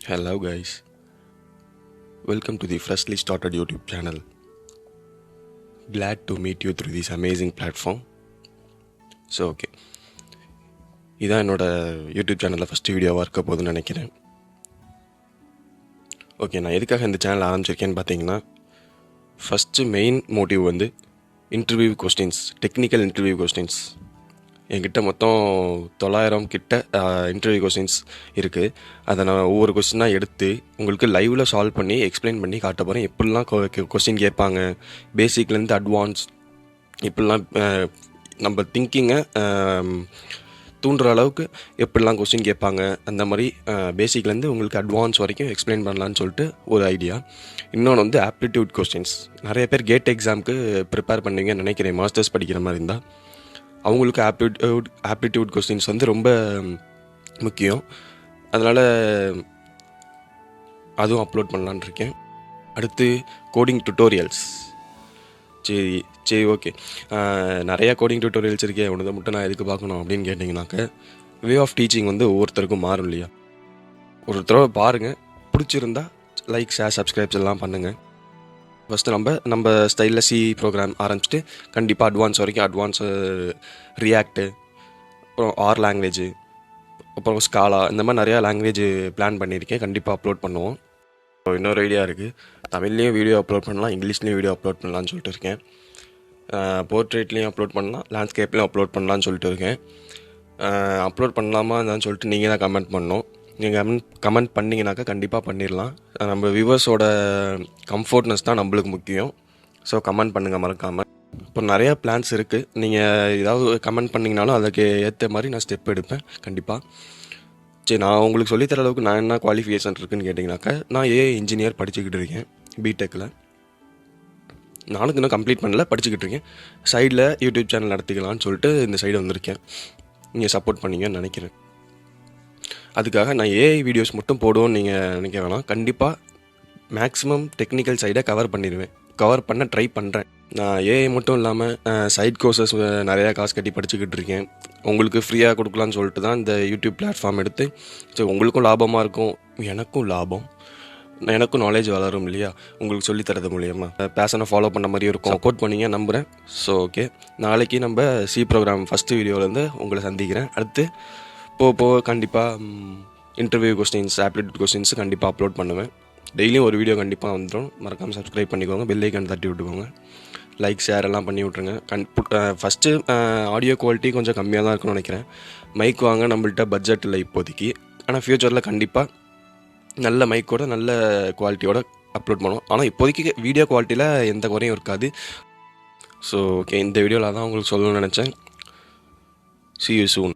Hello guys, welcome to the freshly started YouTube channel. Glad to meet you through this amazing platform. So okay, இதான் என்னோட YouTube சேனலில் first வீடியோவாக இருக்க போதுன்னு நினைக்கிறேன். ஓகே, நான் எதுக்காக இந்த சேனல் ஆரம்பிச்சிருக்கேன்னு பார்த்தீங்கன்னா, ஃபஸ்ட்டு மெயின் மோட்டிவ் வந்து interview questions, technical interview questions. என்கிட்ட மொத்தம் 900 கிட்ட இன்டர்வியூ கொஸ்டின்ஸ் இருக்குது. அதை நான் ஒவ்வொரு கொஸ்டினாக எடுத்து உங்களுக்கு லைவில் சால்வ் பண்ணி எக்ஸ்பிளைன் பண்ணி காட்ட போகிறேன். எப்படிலாம் கொஸ்டின் கேட்பாங்க, பேசிக்லேருந்து அட்வான்ஸ், இப்படிலாம் நம்ம திங்கிங்கை தூண்டுற அளவுக்கு எப்படிலாம் கொஸ்டின் கேட்பாங்க, அந்த மாதிரி பேசிக்லேருந்து உங்களுக்கு அட்வான்ஸ் வரைக்கும் எக்ஸ்பிளைன் பண்ணலான்னு சொல்லிட்டு ஒரு ஐடியா. இன்னொன்று வந்து ஆப்டிடியூட் கொஸ்டின்ஸ். நிறைய பேர் கேட் எக்ஸாமுக்கு ப்ரிப்பேர் பண்ணுவீங்கன்னு நினைக்கிறேன். மாஸ்டர்ஸ் படிக்கிற மாதிரி இருந்தால் அவங்களுக்கு ஆப்டிடியூட் கொஸ்டின்ஸ் வந்து ரொம்ப முக்கியம். அதனால் அதுவும் அப்லோட் பண்ணலான் இருக்கேன். அடுத்து கோடிங் டுட்டோரியல்ஸ். சரி ஓகே, நிறையா கோடிங் டுட்டோரியல்ஸ் இருக்கே, ஒன்று மட்டும் நான் எதுக்கு பார்க்கணும் அப்படின்னு கேட்டிங்கனாக்க, வே ஆஃப் டீச்சிங் வந்து ஒவ்வொருத்தருக்கும் மாறும் இல்லையா. ஒரு தடவை பாருங்கள், பிடிச்சிருந்தா லைக், ஷேர், சப்ஸ்கிரைப்ஸ் எல்லாம் பண்ணுங்கள். ஃபஸ்ட்டு நம்ம ஸ்டைலில் சி ப்ரோக்ராம் ஆரம்பிச்சுட்டு கண்டிப்பாக அட்வான்ஸ் வரைக்கும், அட்வான்ஸு ரியாக்டு, அப்புறம் ஆர் லாங்குவேஜு, அப்புறம் ஸ்காலா, இந்த மாதிரி நிறையா லாங்குவேஜ் பிளான் பண்ணியிருக்கேன். கண்டிப்பாக அப்லோட் பண்ணுவோம். இன்னொரு ஐடியா இருக்குது, தமிழ்லேயும் வீடியோ அப்லோட் பண்ணலாம், இங்கிலீஷ்லேயும் வீடியோ அப்லோட் பண்ணலான்னு சொல்லிட்டு இருக்கேன். போர்ட்ரேட்லேயும் அப்லோட் பண்ணலாம், லேண்ட்ஸ்கேப்லேயும் அப்லோட் பண்ணலான்னு சொல்லிட்டு இருக்கேன். அப்லோட் பண்ணலாமா என்னன்னு சொல்லிட்டு நீங்கள் தான் கமெண்ட் பண்ணணும். நீங்கள் கமெண்ட் பண்ணிங்கனாக்கா கண்டிப்பாக பண்ணிடலாம். நம்ம வியூவர்ஸோட கம்ஃபர்ட்னஸ் தான் நம்மளுக்கு முக்கியம். ஸோ கமெண்ட் பண்ணுங்கள் மறக்காமல். இப்போ நிறையா பிளான்ஸ் இருக்குது. நீங்கள் ஏதாவது கமெண்ட் பண்ணிங்கனாலும் அதுக்கு ஏற்ற மாதிரி நான் ஸ்டெப் எடுப்பேன் கண்டிப்பாக. சரி, நான் உங்களுக்கு சொல்லித்தர அளவுக்கு நான் என்ன குவாலிஃபிகேஷன் இருக்குதுன்னு கேட்டிங்கனாக்கா, நான் ஏஐ இன்ஜினியர் படிச்சுக்கிட்டு இருக்கேன் பிடெக்கில். நானும் இன்னும் கம்ப்ளீட் பண்ணல, படிச்சுக்கிட்டு இருக்கேன். சைடில் யூடியூப் சேனல் நடத்திக்கலான்னு சொல்லிட்டு இந்த சைடு வந்திருக்கேன். நீங்கள் சப்போர்ட் பண்ணீங்கன்னு நினைக்கிறேன். அதுக்காக நான் ஏஐ வீடியோஸ் மட்டும் போடுவோன்னு நீங்கள் நினைக்க வேணாம். கண்டிப்பாக மேக்ஸிமம் டெக்னிக்கல் சைடை கவர் பண்ண ட்ரை பண்ணுறேன். நான் ஏஐ மட்டும் இல்லாமல் சைட் கோர்சஸ் நிறையா காசு கட்டி படிச்சுக்கிட்டு இருக்கேன். உங்களுக்கு ஃப்ரீயாக கொடுக்கலான்னு சொல்லிட்டு தான் இந்த யூடியூப் பிளாட்ஃபார்ம் எடுத்து, சரி உங்களுக்கும் லாபமாக இருக்கும், எனக்கும் லாபம், எனக்கும் நாலேஜ் வளரும் இல்லையா, உங்களுக்கு சொல்லித்தரது மூலியமாக பேஷனை ஃபாலோ பண்ண மாதிரியும் இருக்கும். சப்போர்ட் பண்ணிங்க நம்புகிறேன். ஸோ ஓகே, நாளைக்கு நம்ம சி ப்ரோக்ராம் ஃபஸ்ட்டு வீடியோவிலேருந்து உங்களை சந்திக்கிறேன். அடுத்து போக கண்டிப்பாக இன்டர்வியூ கொஸ்டின்ஸ், ஆப்டிடியூட் கொஸ்டின்ஸ் கண்டிப்பாக அப்லோட் பண்ணுவேன். டெய்லியும் ஒரு வீடியோ கண்டிப்பாக வந்துடும். மறக்காமல் சப்ஸ்கிரைப் பண்ணிக்கோங்க, பெல் ஐக்கான் தட்டி விட்டுக்கோங்க, லைக் ஷேர் எல்லாம் பண்ணி விட்ருங்க. ஃபஸ்ட்டு ஆடியோ குவாலிட்டி கொஞ்சம் கம்மியாக தான் இருக்குன்னு நினைக்கிறேன். மைக் வாங்க நம்மள்கிட்ட பட்ஜெட் இல்லை இப்போதைக்கு. ஆனால் ஃப்யூச்சரில் கண்டிப்பாக நல்ல மைக்கோட நல்ல குவாலிட்டியோட அப்லோட் பண்ணுவோம். ஆனால் இப்போதைக்கு வீடியோ குவாலிட்டியில் எந்த குறையும் இருக்காது. ஸோ ஓகே, இந்த வீடியோவில் தான் உங்களுக்கு சொல்லணும்னு நினச்சேன். See you soon.